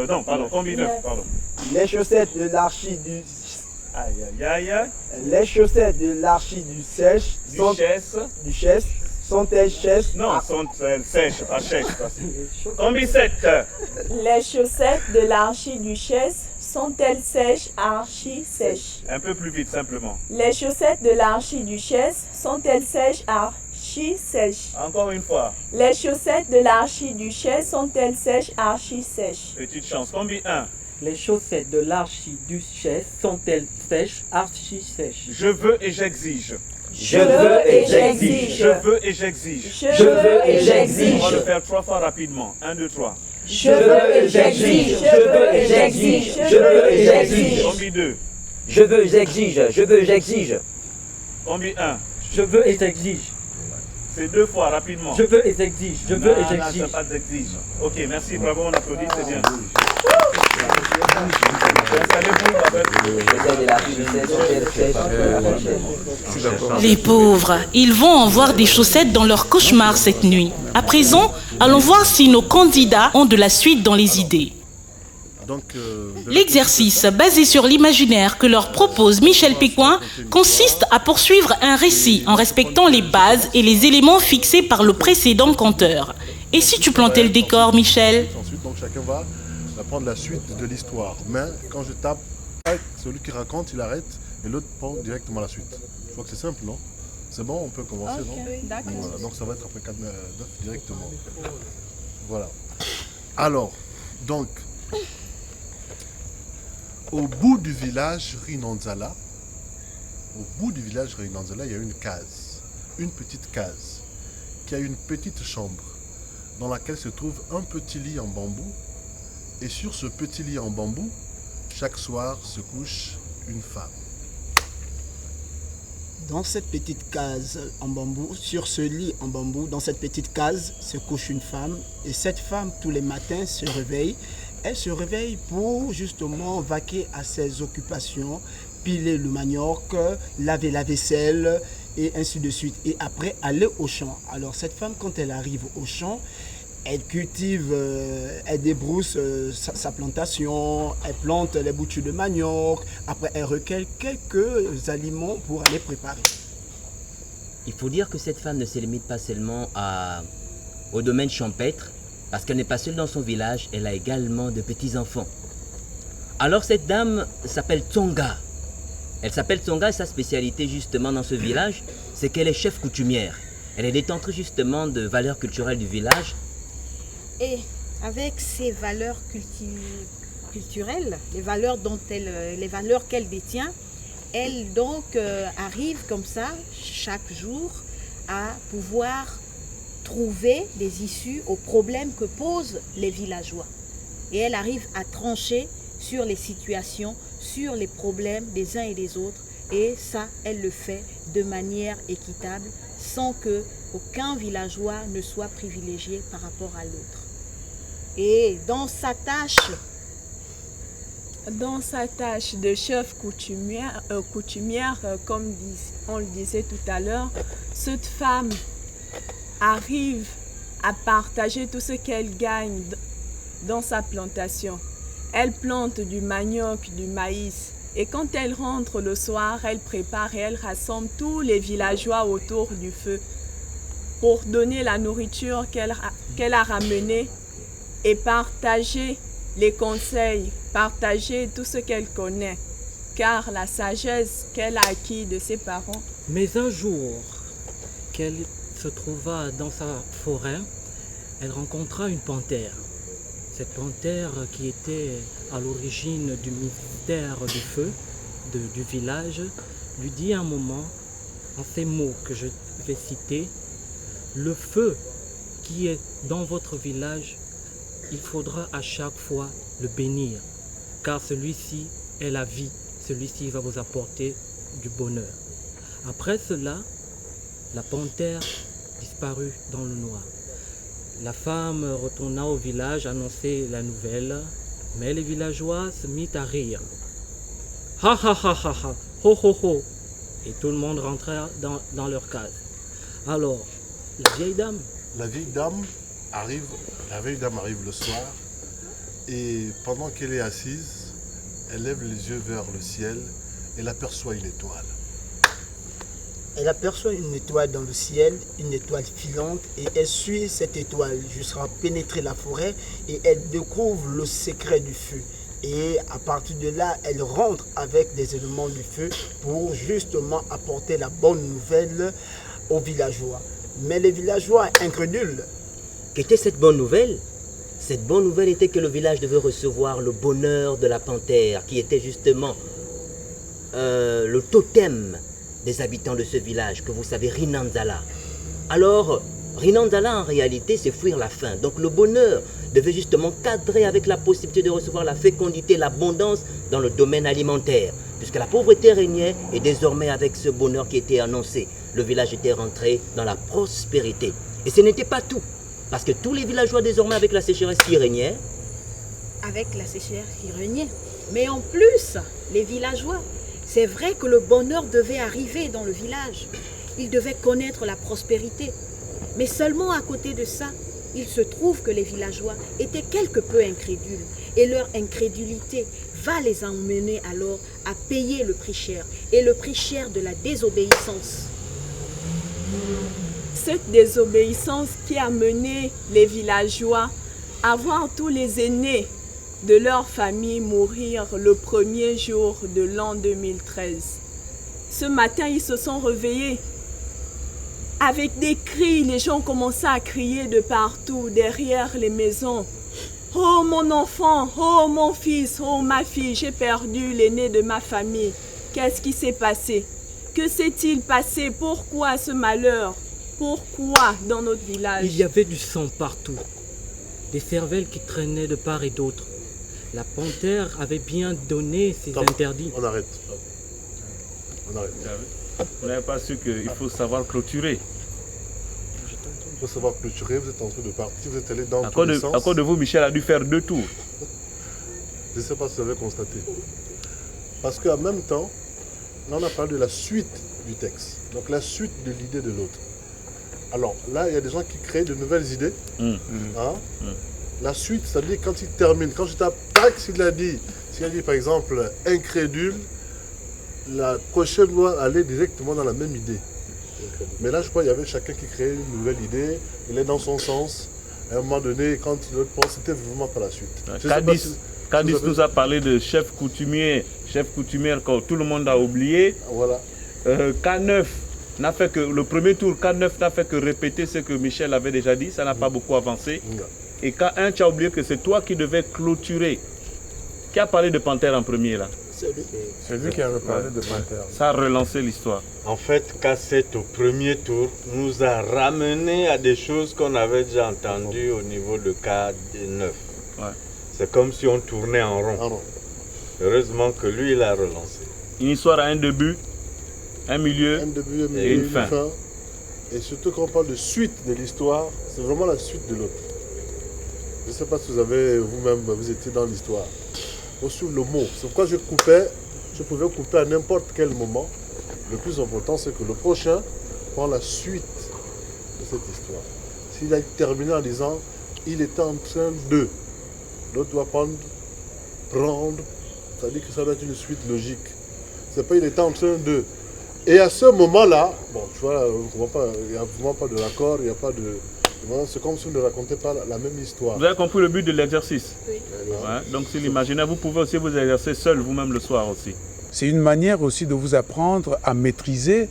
Non, pardon. Combien 2? Pardon.
Les chaussettes de l'archiduchesse.
Aïe, aïe, aïe.
Les chaussettes de l'archiduchesse
Duchesse.
sont-elles sèches?
Non, sont sèches, pas sèches. Combien 7?
Les chaussettes de l'archiduchesse sont-elles sèches, archi-sèches?
Un peu plus vite, simplement.
Les chaussettes de l'archiduchesse sont-elles sèches, archi-sèches?
Encore une fois.
Les chaussettes de l'archiduchesse sont-elles sèches, archi-sèches?
Petite chance. Combien 1?
Les chaussettes de l'archiduchesse sont-elles sèches, archi-sèches?
Je veux et j'exige.
Je veux et j'exige.
Je veux et j'exige.
Je veux et j'exige.
On va le faire 3 fois rapidement. 1, 2, 3.
Je veux et j'exige. Je veux et j'exige. Je veux et j'exige.
Combien 2?
Je veux, j'exige. Je veux, j'exige.
Combien 1?
Je veux et j'exige.
C'est 2 fois, rapidement.
Je veux et j'exige. Je veux et
Non,
j'exige.
c'est pas d'exige. Ok, merci, bravo, on applaudit, c'est bien.
Les pauvres, ils vont en voir des chaussettes dans leur cauchemar cette nuit. À présent, allons voir si nos candidats ont de la suite dans les idées. L'exercice basé sur l'imaginaire que leur propose Michel Pécoin consiste à poursuivre un récit en respectant les bases et les éléments fixés par le précédent conteur. Et si tu plantais le décor, Michel?
Ensuite, donc chacun va prendre la suite de l'histoire. Mais quand je tape, celui qui raconte, il arrête et l'autre prend directement la suite. Je crois que c'est simple, non? C'est bon, on peut commencer, non?
D'accord.
Voilà, donc ça va être après 4-9 directement. Voilà. Alors, donc, au bout du village Rinanzala, il y a une case, une petite case, qui a une petite chambre dans laquelle se trouve un petit lit en bambou. Et sur ce petit lit en bambou, chaque soir se couche une femme.
Dans cette petite case en bambou, sur ce lit en bambou, dans cette petite case se couche une femme. Et cette femme, tous les matins, se réveille. Elle se réveille pour justement vaquer à ses occupations, piler le manioc, laver la vaisselle et ainsi de suite. Et après, aller au champ. Alors cette femme, quand elle arrive au champ, elle cultive, elle débrousse sa plantation, elle plante les boutures de manioc, après elle recueille quelques aliments pour aller préparer.
Il faut dire que cette femme ne se limite pas seulement au domaine champêtre, parce qu'elle n'est pas seule dans son village, elle a également de petits-enfants. Alors cette dame s'appelle Tsonga. Elle s'appelle Tsonga et sa spécialité justement dans ce village, c'est qu'elle est chef coutumière. Elle est détentrice justement de valeurs culturelles du village.
Et avec ces valeurs culturelles, les valeurs qu'elle détient, elle donc arrive comme ça chaque jour à pouvoir trouver des issues aux problèmes que posent les villageois. Et elle arrive à trancher sur les situations, sur les problèmes des uns et des autres. Et ça, elle le fait de manière équitable, sans que aucun villageois ne soit privilégié par rapport à l'autre. Et dans sa tâche
de chef coutumière, comme on le disait tout à l'heure, cette femme arrive à partager tout ce qu'elle gagne dans sa plantation. Elle plante du manioc, du maïs, et quand elle rentre le soir, elle prépare et elle rassemble tous les villageois autour du feu pour donner la nourriture qu'elle a ramenée et partager les conseils, partager tout ce qu'elle connaît, car la sagesse qu'elle a acquise de ses parents.
Mais un jour qu'elle se trouva dans sa forêt, elle rencontra une panthère. Cette panthère qui était à l'origine du mystère du feu du village, lui dit un moment, en ces mots que je vais citer, « Le feu qui est dans votre village, il faudra à chaque fois le bénir, car celui-ci est la vie, celui-ci va vous apporter du bonheur. » Après cela, la panthère disparut dans le noir. La femme retourna au village annoncer la nouvelle, mais les villageois se mirent à rire. Ha ha ha ha ha, ho ho ho. Et tout le monde rentra dans leur case. Alors, la vieille dame
arrive le soir et pendant qu'elle est assise, elle lève les yeux vers le ciel, elle aperçoit une étoile.
Elle aperçoit une étoile dans le ciel, une étoile filante, et elle suit cette étoile jusqu'à pénétrer la forêt et elle découvre le secret du feu. Et à partir de là, elle rentre avec des éléments du feu pour justement apporter la bonne nouvelle aux villageois. Mais les villageois incrédules.
Qu'était cette bonne nouvelle? Cette bonne nouvelle était que le village devait recevoir le bonheur de la panthère, qui était justement le totem des habitants de ce village, que vous savez, Rinanzala. Alors, Rinanzala, en réalité, c'est fuir la faim. Donc le bonheur devait justement cadrer avec la possibilité de recevoir la fécondité, l'abondance dans le domaine alimentaire.
puisque la pauvreté régnait et désormais avec ce bonheur qui était annoncé, le village était rentré dans la prospérité. Et ce n'était pas tout, parce que tous les villageois désormais avec la sécheresse qui régnait,
Avec la sécheresse qui régnait. Mais en plus, les villageois, c'est vrai que le bonheur devait arriver dans le village. Ils devaient connaître la prospérité. Mais seulement à côté de ça, il se trouve que les villageois étaient quelque peu incrédules. Et leur incrédulité va les emmener alors à payer le prix cher. Et le prix cher de la désobéissance.
Cette désobéissance qui a mené les villageois à voir tous les aînés de leur famille mourir le premier jour de l'an 2013. Ce matin, ils se sont réveillés. Avec des cris, les gens commençaient à crier de partout, derrière les maisons. « Oh mon enfant, oh mon fils, oh ma fille, j'ai perdu l'aîné de ma famille. Qu'est-ce qui s'est passé? Que s'est-il passé? Pourquoi ce malheur? Pourquoi dans notre village ?»
Il y avait du sang partout, des cervelles qui traînaient de part et d'autre. La panthère avait bien donné ses interdits.
On arrête. On arrête.
Vous n'avez pas su qu'il faut savoir clôturer.
Il faut savoir clôturer, vous êtes en train de partir, vous êtes allé dans tous les sens.
À cause de vous, Michel a dû faire 2 tours.
Je ne sais pas si vous avez constaté. Parce qu'en même temps, là on a parlé de la suite du texte. Donc la suite de l'idée de l'autre. Alors là, il y a des gens qui créent de nouvelles idées. Hein? La suite, c'est-à-dire quand il termine, quand je tape tac, s'il a dit par exemple incrédule, la prochaine doit aller directement dans la même idée. Mais là, je crois qu'il y avait chacun qui créait une nouvelle idée, il est dans son sens. À un moment donné, quand l'autre pense, c'était vraiment pas la suite.
Candice nous a parlé de chef coutumière quand tout le monde a oublié.
Voilà.
K9 n'a fait que, le premier tour, K9 n'a fait que répéter ce que Michel avait déjà dit, ça n'a pas beaucoup avancé. Et K1, tu as oublié que c'est toi qui devais clôturer. Qui a parlé de panthère en premier là?
C'est lui qui a parlé de panthère.
Ça a relancé l'histoire.
En fait, K7 au premier tour nous a ramené à des choses qu'on avait déjà entendues au niveau de K9.
Ouais.
C'est comme si on tournait en rond. Heureusement que lui, il a relancé.
Une histoire à un début, un milieu, et une fin.
Et surtout quand on parle de suite de l'histoire, c'est vraiment la suite de l'autre. Je ne sais pas si vous avez vous-même, vous étiez dans l'histoire. Il faut suivre le mot. C'est pourquoi je pouvais couper à n'importe quel moment. Le plus important, c'est que le prochain prend la suite de cette histoire. S'il a terminé en disant « il était en train de », l'autre doit prendre, c'est-à-dire que ça doit être une suite logique. C'est pas « il était en train de ». Et à ce moment-là, bon, tu vois, il n'y a vraiment pas de raccord, il n'y a pas de... C'est comme si vous ne racontez pas la même histoire.
Vous avez compris le but de l'exercice?
Oui.
Ouais, donc si l'imaginaire, vous pouvez aussi vous exercer seul vous-même le soir aussi.
C'est une manière aussi de vous apprendre à maîtriser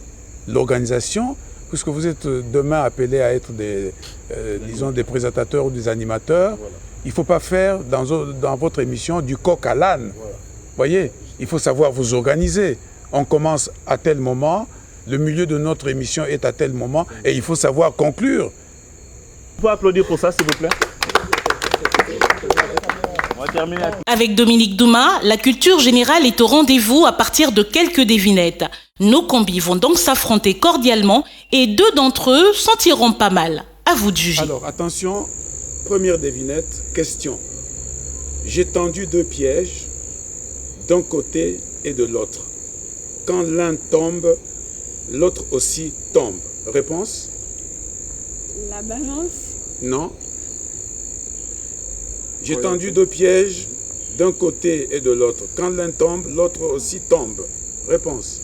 l'organisation, puisque vous êtes demain appelés à être disons des présentateurs ou des animateurs. Voilà. Il ne faut pas faire dans votre émission du coq à l'âne. Voilà. Voyez, il faut savoir vous organiser. On commence à tel moment, le milieu de notre émission est à tel moment, et il faut savoir conclure.
Vous pouvez applaudir pour ça, s'il vous plaît. On va terminer.
Avec Dominique Douma, la culture générale est au rendez-vous à partir de quelques devinettes. Nos combis vont donc s'affronter cordialement et 2 d'entre eux s'en tireront pas mal. À vous de juger.
Alors, attention, première devinette, question. J'ai tendu 2 pièges d'un côté et de l'autre. Quand l'un tombe, l'autre aussi tombe. Réponse?
La balance?
Non. J'ai tendu 2 pièges d'un côté et de l'autre. Quand l'un tombe, l'autre aussi tombe. Réponse?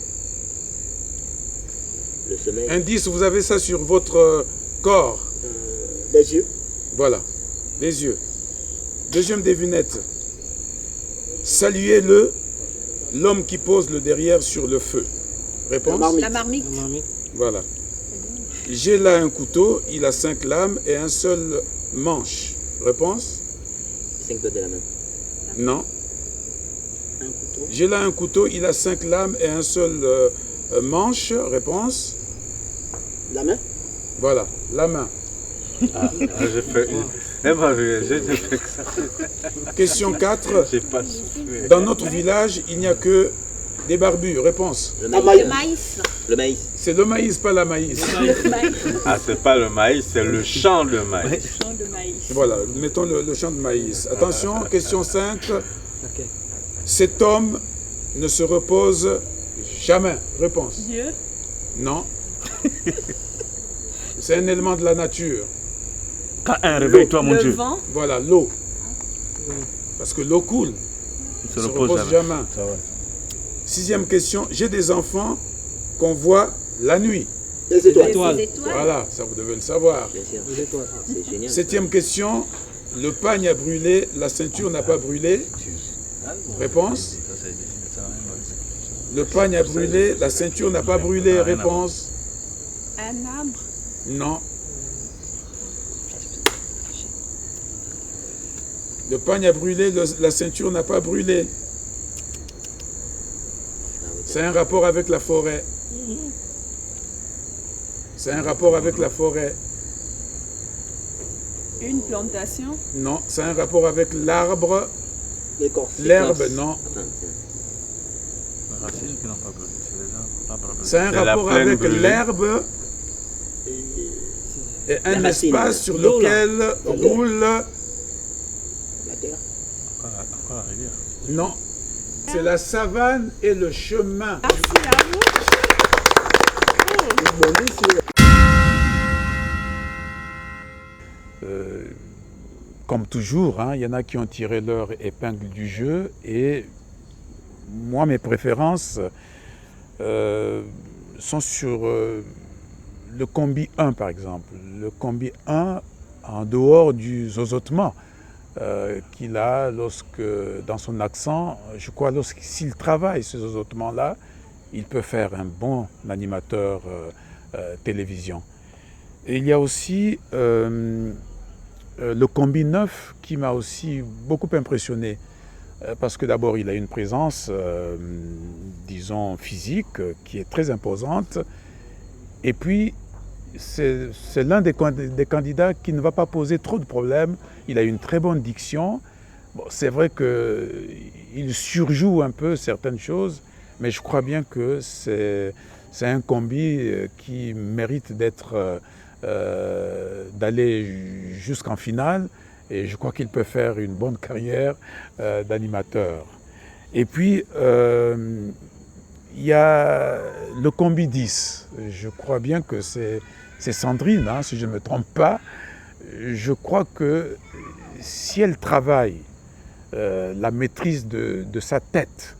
Le sommeil.
Indice, vous avez ça sur votre corps.
Les yeux.
Voilà, les yeux. Deuxième devinette. Saluez-le, l'homme qui pose le derrière sur le feu. Réponse?
La marmite.
Voilà. J'ai là un couteau, il a 5 lames et un seul manche. Réponse?
5 doigts de la main.
Non.
Un couteau.
J'ai là un couteau, il a 5 lames et un seul manche. Réponse?
La main.
Voilà, la main.
Ah, j'ai fait une... j'ai fait que ça.
Question 4.
J'ai pas soufflé.
Dans notre village, il n'y a que Des barbus, réponse.
Le
maïs.
Le maïs.
C'est le maïs, pas la maïs.
Ah, c'est pas le maïs, c'est le champ de maïs.
Voilà, mettons le champ de maïs. Attention, question 5. Cet homme ne se repose jamais. Réponse.
Dieu.
Non. C'est un élément de la nature.
K1, réveille-toi, mon
Le
Dieu.
vent.
Voilà, l'eau. Parce que l'eau coule.
Il
Ne se repose jamais. 6e question. J'ai des enfants qu'on voit la nuit.
Les étoiles.
Voilà, ça vous devez le savoir.
Bien sûr.
Les étoiles.
C'est génial.
7e question. Le pagne a brûlé, la ceinture n'a pas brûlé. Réponse. Le pagne a brûlé, la ceinture n'a pas brûlé. Réponse.
Un arbre.
Non. Le pagne a brûlé, la ceinture n'a pas brûlé. C'est un rapport avec la forêt. C'est un rapport avec la forêt.
Une plantation.
Non, c'est un rapport avec l'arbre.
L'écorce.
L'herbe, non. C'est un
C'est la
rapport
plaine
avec
brûlée.
l'herbe et un
racine.
espace sur
L'eau, là.
lequel roule.
La terre.
Non. C'est la savane et le chemin.
Merci à vous.
Comme toujours, hein, il y en a qui ont tiré leur épingle du jeu et moi, mes préférences sont sur le combi 1 par exemple. Le combi 1 en dehors du zozotement qu'il a lorsque, dans son accent, je crois s'il travaille ce zozotement-là, il peut faire un bon animateur télévision. Et il y a aussi le combi 9 qui m'a aussi beaucoup impressionné parce que d'abord il a une présence, disons, physique qui est très imposante et puis c'est l'un des candidats qui ne va pas poser trop de problèmes. Il a une très bonne diction. Bon, c'est vrai qu'il surjoue un peu certaines choses, mais je crois bien que c'est un combi qui mérite d'aller jusqu'en finale et je crois qu'il peut faire une bonne carrière d'animateur. Et puis, il y a le combi 10. Je crois bien que c'est Sandrine, hein, si je ne me trompe pas. Je crois que si elle travaille la maîtrise de sa tête,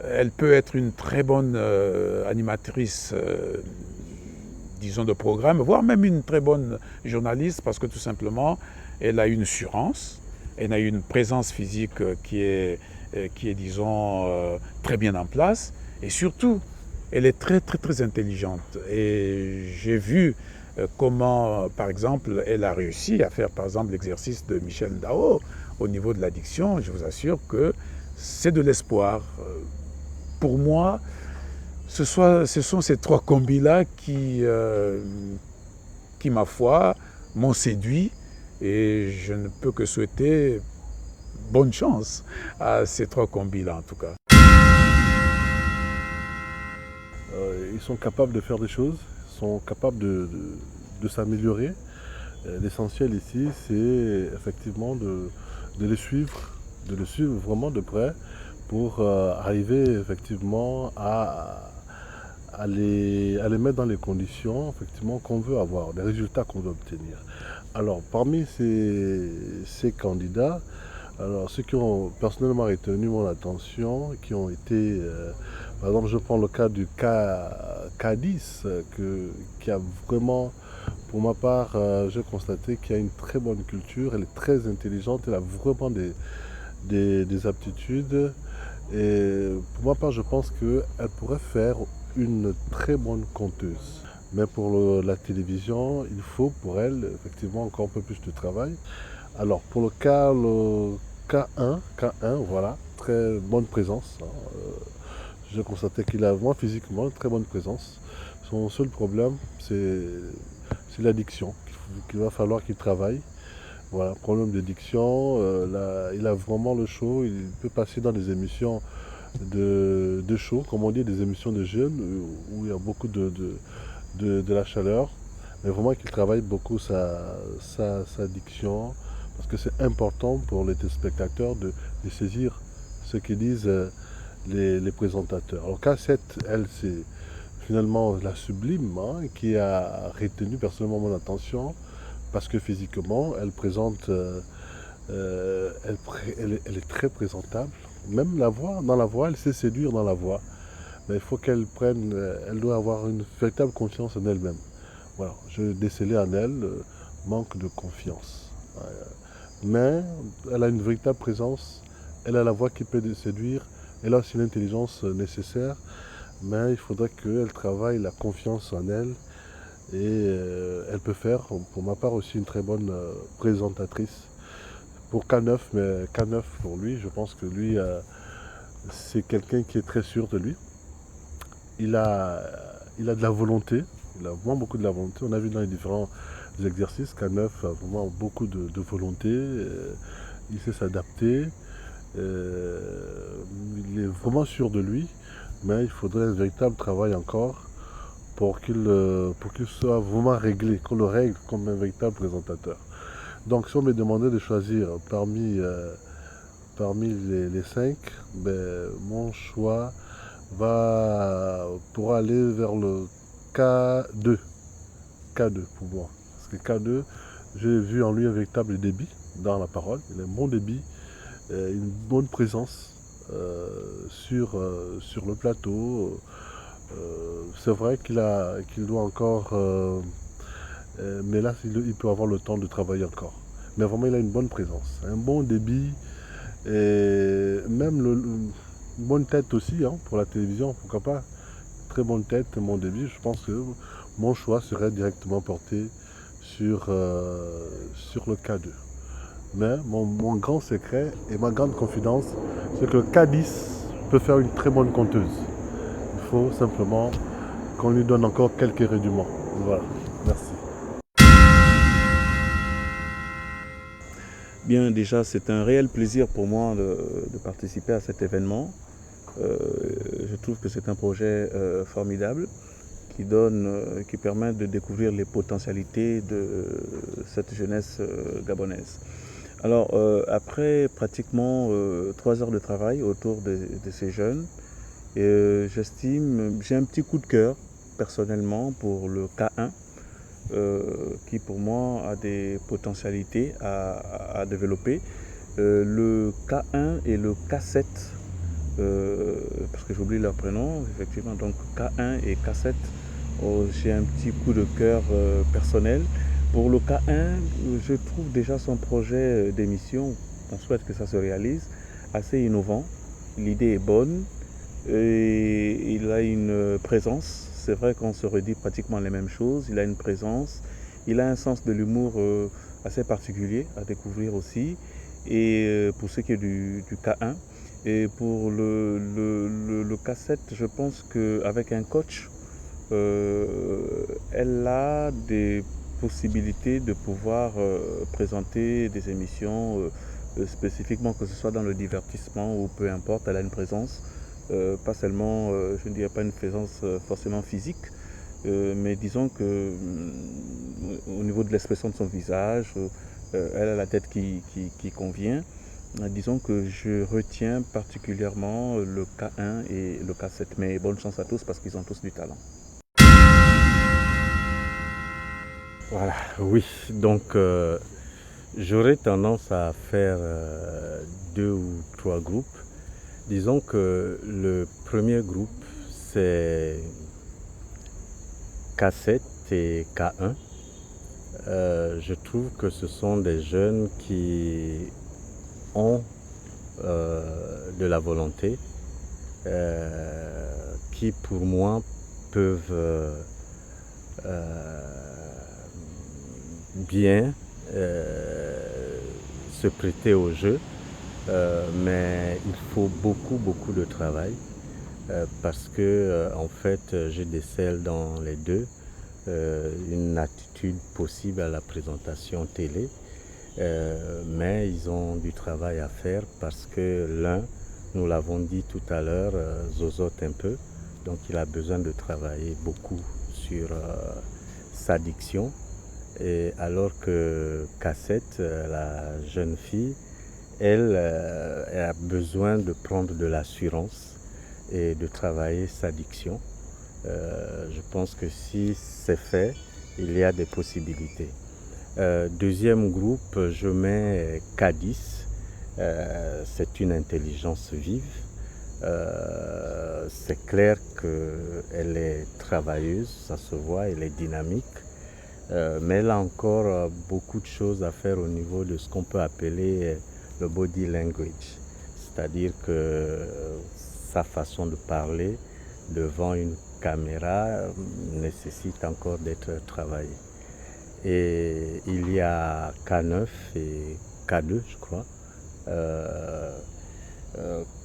elle peut être une très bonne animatrice, disons, de programme, voire même une très bonne journaliste, parce que tout simplement, elle a une assurance, elle a une présence physique qui est disons, très bien en place, et surtout, elle est très, très, très intelligente. Et j'ai vu comment, par exemple, elle a réussi à faire, par exemple, l'exercice de Michel Ndao au niveau de l'addiction. Je vous assure que c'est de l'espoir. Pour moi, ce sont ces trois combis-là qui, ma foi, m'ont séduit et je ne peux que souhaiter bonne chance à ces trois combis-là en tout cas.
Ils sont capables de faire des choses, ils sont capables de s'améliorer. L'essentiel ici, c'est effectivement de les suivre vraiment de près pour arriver effectivement à les mettre dans les conditions effectivement qu'on veut avoir, les résultats qu'on veut obtenir. Alors parmi ces candidats, alors ceux qui ont personnellement retenu mon attention, qui ont été, par exemple je prends le cas du K10, qui a vraiment, pour ma part, j'ai constaté qu'il y a une très bonne culture, elle est très intelligente, elle a vraiment des aptitudes. Et pour ma part, je pense qu'elle pourrait faire une très bonne conteuse. Mais pour la télévision, il faut pour elle effectivement encore un peu plus de travail. Alors pour le K1, voilà, très bonne présence. J'ai constaté qu'il a vraiment physiquement une très bonne présence. Son seul problème, c'est l'addiction, qu'il va falloir qu'il travaille. Voilà, problème de diction, il a vraiment le show, il peut passer dans des émissions de show, comme on dit, des émissions de jeunes où il y a beaucoup de la chaleur. Mais vraiment qu'il travaille beaucoup sa diction, parce que c'est important pour les téléspectateurs de saisir ce que disent les présentateurs. Alors K7, elle, c'est finalement la sublime qui a retenu personnellement mon attention, parce que physiquement, elle présente, elle est très présentable. Même la voix, dans la voix, elle sait séduire dans la voix. Mais il faut qu'elle prenne, elle doit avoir une véritable confiance en elle-même. Voilà, je décelais en elle manque de confiance. Mais elle a une véritable présence, elle a la voix qui peut séduire, elle a aussi l'intelligence nécessaire, mais il faudrait qu'elle travaille la confiance en elle et elle peut faire, pour ma part aussi, une très bonne présentatrice. Pour K9, mais K9 pour lui, je pense que lui, c'est quelqu'un qui est très sûr de lui. Il a de la volonté, il a vraiment beaucoup de la volonté. On a vu dans les différents exercices, K9 a vraiment beaucoup de volonté, il sait s'adapter, il est vraiment sûr de lui, mais il faudrait un véritable travail encore pour qu'il soit vraiment réglé, qu'on le règle comme un véritable présentateur. Donc si on me demandait de choisir parmi les 5, ben, mon choix pourra aller vers le K2 pour moi. Parce que K2, j'ai vu en lui un véritable débit dans la parole. Il a un bon débit, une bonne présence sur le plateau. C'est vrai qu'il doit encore... mais là, il peut avoir le temps de travailler encore. Mais vraiment, il a une bonne présence, un bon débit, et même une bonne tête aussi pour la télévision, pourquoi pas. Très bonne tête, bon débit. Je pense que mon choix serait directement porté sur le K2. Mais mon grand secret et ma grande confidence, c'est que le K10 peut faire une très bonne conteuse. Il faut simplement qu'on lui donne encore quelques rudiments. Voilà, merci.
Bien, déjà, c'est un réel plaisir pour moi de participer à cet événement. Je trouve que c'est un projet formidable qui permet de découvrir les potentialités de cette jeunesse gabonaise. Alors, après pratiquement 3 heures de travail autour de ces jeunes, j'estime, j'ai un petit coup de cœur personnellement pour le K1, qui pour moi a des potentialités à développer. Le K1 et le K7, parce que j'oublie leur prénom, effectivement, donc K1 et K7, j'ai un petit coup de cœur personnel. Pour le K1, je trouve déjà son projet d'émission, on souhaite que ça se réalise, assez innovant. L'idée est bonne et il a une présence. C'est vrai qu'on se redit pratiquement les mêmes choses. Il a une présence, il a un sens de l'humour assez particulier à découvrir aussi. Et pour ce qui est du K1. Et pour le K7, je pense qu'avec un coach, elle a des possibilités de pouvoir présenter des émissions spécifiquement, que ce soit dans le divertissement ou peu importe, elle a une présence. Pas seulement, je ne dirais pas une présence forcément physique, mais disons que au niveau de l'expression de son visage, elle a la tête qui convient. Disons que je retiens particulièrement le K1 et le K7, mais bonne chance à tous parce qu'ils ont tous du talent. Voilà, oui, donc j'aurais tendance à faire 2 ou 3 groupes. Disons que le premier groupe, c'est K7 et K1. Je trouve que ce sont des jeunes qui ont de la volonté, qui pour moi peuvent bien se prêter au jeu. Mais il faut beaucoup de travail parce que en fait je décèle dans les deux une attitude possible à la présentation télé, mais ils ont du travail à faire parce que l'un
Nous l'avons dit tout à l'heure, zozote un peu. Donc il a besoin de travailler beaucoup sur sa diction. Et alors que Cassette, la jeune fille, elle a besoin de prendre de l'assurance et de travailler sa diction. Je pense que si c'est fait, il y a des possibilités. Deuxième groupe, je mets K10. C'est une intelligence vive. C'est clair qu'elle est travailleuse, ça se voit, elle est dynamique. Mais elle a encore beaucoup de choses à faire au niveau de ce qu'on peut appeler le body language. C'est-à-dire que sa façon de parler devant une caméra nécessite encore d'être travaillée. Et il y a K9 et K2, je crois.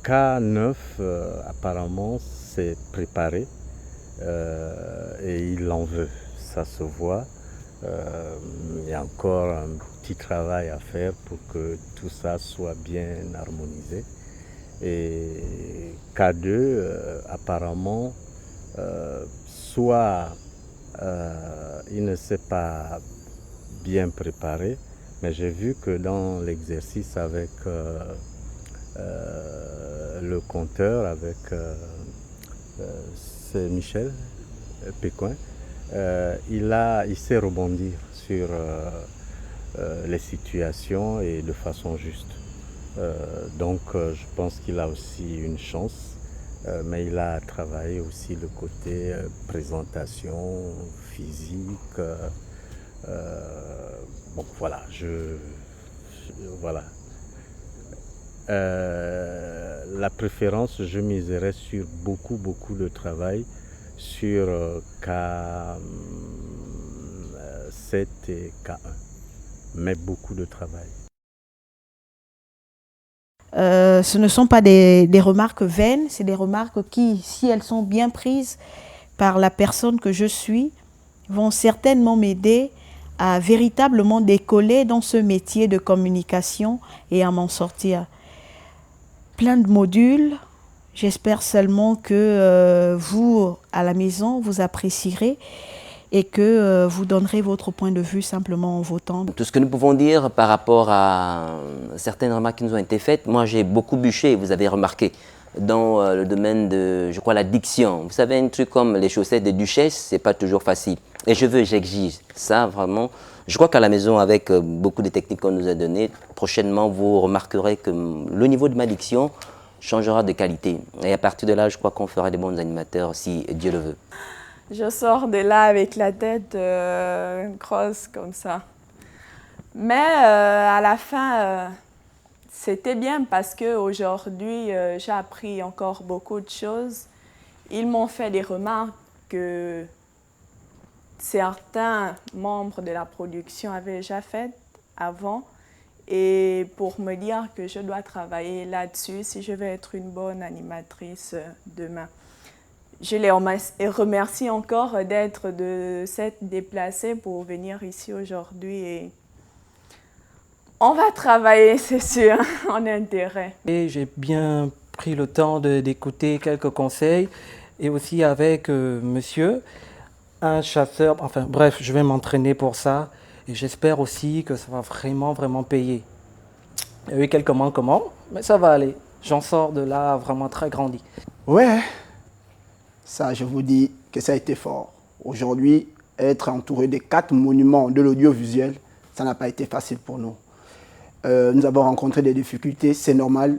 K9, apparemment, s'est préparé et il en veut, ça se voit. Il y a encore un petit travail à faire pour que tout ça soit bien harmonisé. Et K2, apparemment, soit il ne s'est pas bien préparé, mais j'ai vu que dans l'exercice avec le compteur, avec c'est Michel Pécoin, il sait rebondir sur les situations et de façon juste. Donc je pense qu'il a aussi une chance, mais il a travaillé aussi le côté présentation physique. Bon voilà, voilà. La préférence, je miserais sur beaucoup de travail sur K7 et K1, mais beaucoup de travail.
Ce ne sont pas des remarques vaines, c'est des remarques qui, si elles sont bien prises par la personne que je suis, vont certainement m'aider à véritablement décoller dans ce métier de communication et à m'en sortir. Plein de modules, j'espère seulement que vous, à la maison, vous apprécierez et que vous donnerez votre point de vue simplement en votant.
Tout ce que nous pouvons dire par rapport à certaines remarques qui nous ont été faites, moi j'ai beaucoup bûché, vous avez remarqué, dans le domaine de, je crois, la diction. Vous savez, un truc comme les chaussettes des duchesses, c'est pas toujours facile. Et j'exige ça vraiment. Je crois qu'à la maison, avec beaucoup de techniques qu'on nous a données, prochainement vous remarquerez que le niveau de ma diction changera de qualité. Et à partir de là, je crois qu'on fera des bons animateurs si Dieu le veut.
Je sors de là avec la tête grosse comme ça. Mais à la fin, c'était bien parce qu'aujourd'hui, j'ai appris encore beaucoup de choses. Ils m'ont fait des remarques que certains membres de la production avaient déjà faites avant et pour me dire que je dois travailler là-dessus si je veux être une bonne animatrice demain. Je les remercie encore d'être de s'être déplacés pour venir ici aujourd'hui et on va travailler, c'est sûr, en intérêt.
Et j'ai bien pris le temps d'écouter quelques conseils et aussi avec monsieur, un chasseur, enfin bref, je vais m'entraîner pour ça et j'espère aussi que ça va vraiment payer. Il y a eu quelques manquements, mais ça va aller. J'en sors de là vraiment très grandi.
Ouais, ça je vous dis que ça a été fort. Aujourd'hui, être entouré des 4 monuments de l'audiovisuel, ça n'a pas été facile pour nous. Nous avons rencontré des difficultés, c'est normal,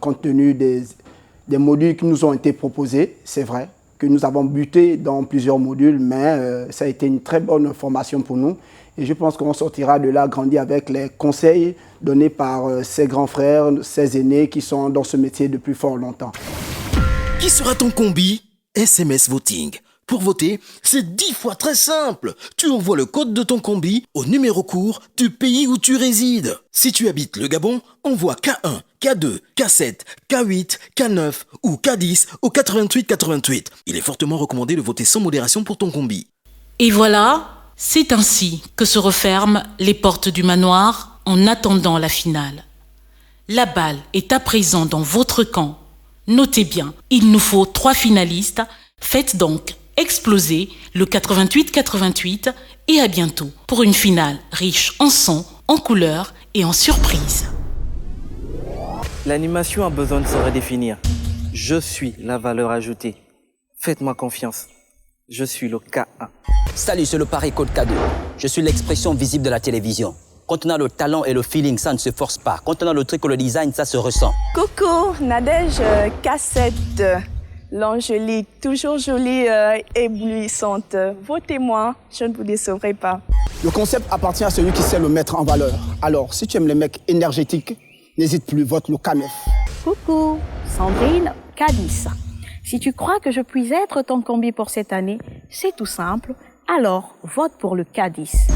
compte tenu des modules qui nous ont été proposés, c'est vrai que nous avons buté dans plusieurs modules, mais ça a été une très bonne formation pour nous. Et je pense qu'on sortira de là grandi avec les conseils donnés par ses grands frères, ses aînés qui sont dans ce métier depuis fort longtemps.
Qui sera ton combi? SMS Voting. Pour voter, c'est 10 fois très simple. Tu envoies le code de ton combi au numéro court du pays où tu résides. Si tu habites le Gabon, envoie K1, K2, K7, K8, K9 ou K10 au 88 88. Il est fortement recommandé de voter sans modération pour ton combi.
Et voilà, c'est ainsi que se referment les portes du manoir en attendant la finale. La balle est à présent dans votre camp. Notez bien, il nous faut 3 finalistes. Faites donc exploser le 88-88 et à bientôt pour une finale riche en sons, en couleurs et en surprises.
L'animation a besoin de se redéfinir. Je suis la valeur ajoutée. Faites-moi confiance. Je suis le K1.
Salut, c'est le Paris Code K2. Je suis l'expression visible de la télévision. Quand on a le talent et le feeling, ça ne se force pas. Quand on a le truc ou le design, ça se ressent.
Coucou, Nadège Cassette. L'Angélique, toujours jolie, éblouissante. Votez-moi, je ne vous décevrai pas.
Le concept appartient à celui qui sait le mettre en valeur. Alors, si tu aimes les mecs énergétiques, n'hésite plus, vote le K9.
Coucou, Sandrine K10. Si tu crois que je puis être ton combi pour cette année, c'est tout simple. Alors, vote pour le K10.